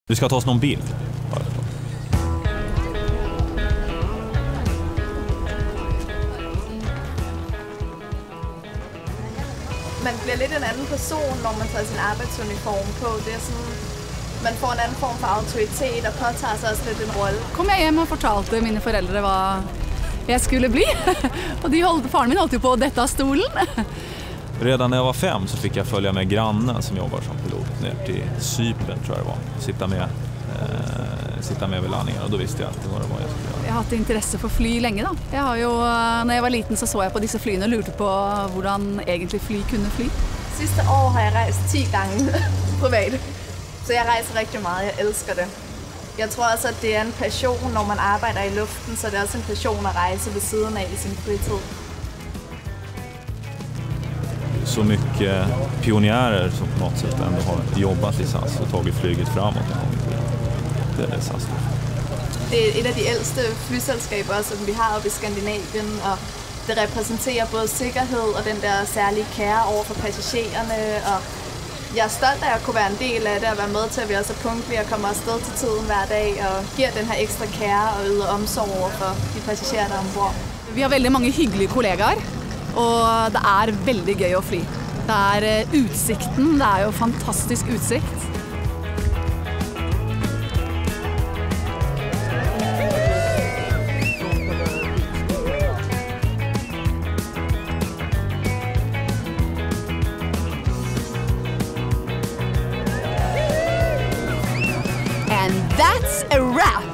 Du ska ta oss någon bild. Man bliver lidt en anden person, når man tager sin arbejdsuniform på. Det er sådan, man får en anden form for autoritet og påtager sig også lidt en rolle. Kom jeg hjem og fortalte mine forældre hva jeg skulle bli. Og faren min holdt jo på å dette av stolen. Redan när jag var 5 så fick jag följa med grannen som jobbar som pilot ner till Cypern, tror jag det var. Sitta med vid landningen, och då visste jag att vad det var jag skulle göra. Jeg har hatt interesse for fly lenge da. Jeg har jo, når jeg var liten så jeg på disse flyene og lurte på hvordan egentlig fly kunne fly. Sidste år har jeg rejst 10 gange privat. Så jeg rejser rigtig meget, jeg elsker det. Jeg tror også, at det er en passion, når man arbejder i luften, så det er også en passion at rejse ved siden af i sin fritid. Så mycket pionjärer som på något sätt ändå har jobbat i SAS och tagit flyget framåt. Det är SAS. Det er et af de ældste flyselskaber, som vi har oppe i Skandinavien, og det repræsenterer både sikkerhed og den der særlige kære over for passagererne, og jeg er stolt af at kunne være en del af det og være med til, at vi også er punktlige og kommer afsted til tiden hver dag og giver den her ekstra kære og yder omsorg over for de passagerer, der er ombord. Vi har veldig mange hyggelige kollegaer, og det er veldig gøy å fly. Det er utsikten, det er jo fantastisk utsikt. And that's a wrap!